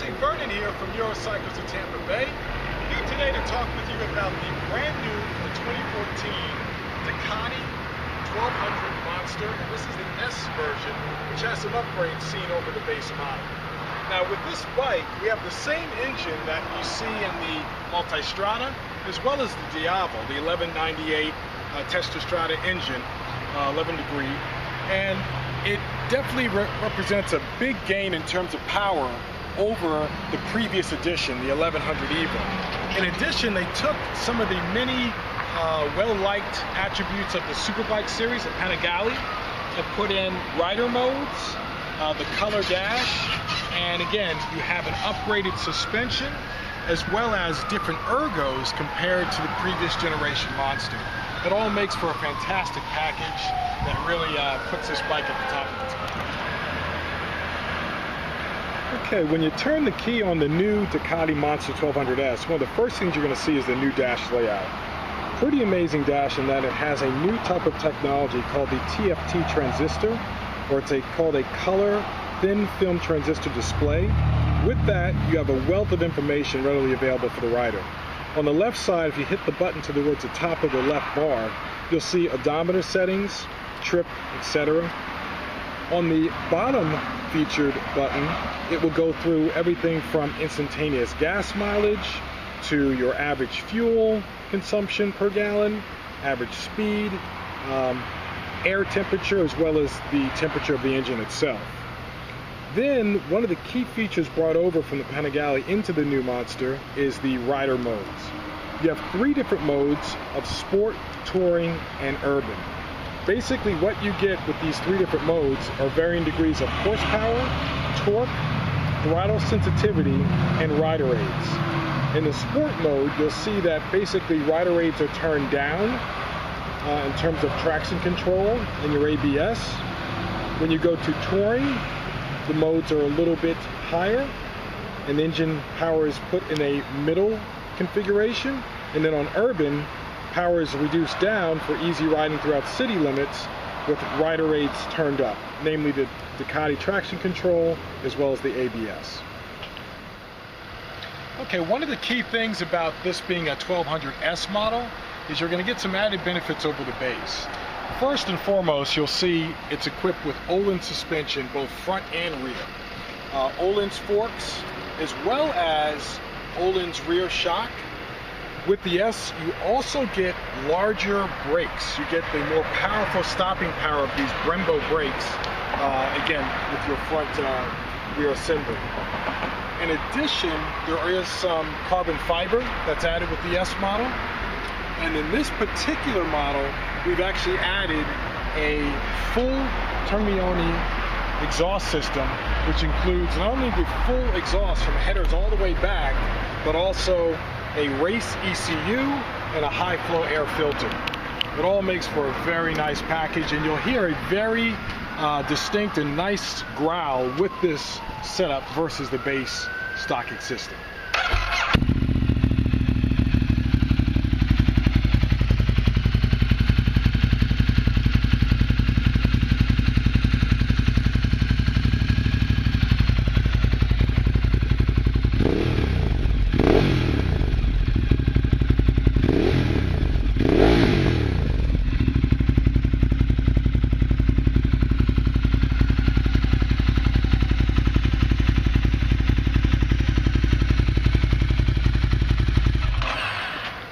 Hey, Vernon here from Eurocycles of Tampa Bay. Here today to talk with you about the brand new 2014 Ducati 1200 Monster. And this is the S version, which has some upgrades seen over the base model. Now with this bike, we have the same engine that you see in the Multistrada, as well as the Diavo, the 1198 Testastrada engine, 11 degree. And it definitely represents a big gain in terms of power over the previous edition, the 1100 Evo. In addition, they took some of the many well-liked attributes of the Superbike series at Panigale and put in rider modes, the color dash, and again, you have an upgraded suspension as well as different ergos compared to the previous generation Monster. It all makes for a fantastic package that really puts this bike at the top of its game. Okay, when you turn the key on the new Ducati Monster 1200S, one of the first things you're going to see is the new dash layout. Pretty amazing dash in that it has a new type of technology called the TFT transistor, or it's called a color thin film transistor display. With that, you have a wealth of information readily available for the rider. On the left side, if you hit the button towards the top of the left bar, you'll see odometer settings, trip, etc. On the bottom featured button, it will go through everything from instantaneous gas mileage to your average fuel consumption per gallon, average speed, air temperature, as well as the temperature of the engine itself. Then, one of the key features brought over from the Panigale into the new Monster is the rider modes. You have 3 different modes of sport, touring, and urban. Basically, what you get with these 3 different modes are varying degrees of horsepower, torque, throttle sensitivity, and rider aids. In the sport mode, you'll see that basically rider aids are turned down in terms of traction control and your ABS. When you go to touring, the modes are a little bit higher, and engine power is put in a middle configuration. And then on urban, power is reduced down for easy riding throughout city limits with rider aids turned up, namely the Ducati traction control as well as the ABS. Okay, one of the key things about this being a 1200S model is you're going to get some added benefits over the base. First and foremost, you'll see it's equipped with Öhlins suspension, both front and rear. Öhlins forks, as well as Öhlins rear shock. With the S, you also get larger brakes. You get the more powerful stopping power of these Brembo brakes, again, with your front rear assembly. In addition, there is some carbon fiber that's added with the S model. And in this particular model, we've actually added a full Termioni exhaust system, which includes not only the full exhaust from headers all the way back, but also a race ECU and a high flow air filter. It all makes for a very nice package, and you'll hear a very distinct and nice growl with this setup versus the base stocking system.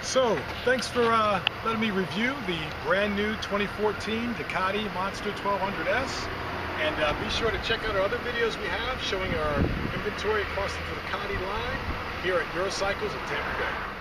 So, thanks for letting me review the brand new 2014 Ducati Monster 1200S. And be sure to check out our other videos we have showing our inventory across the Ducati line here at Eurocycles of Tampa Bay.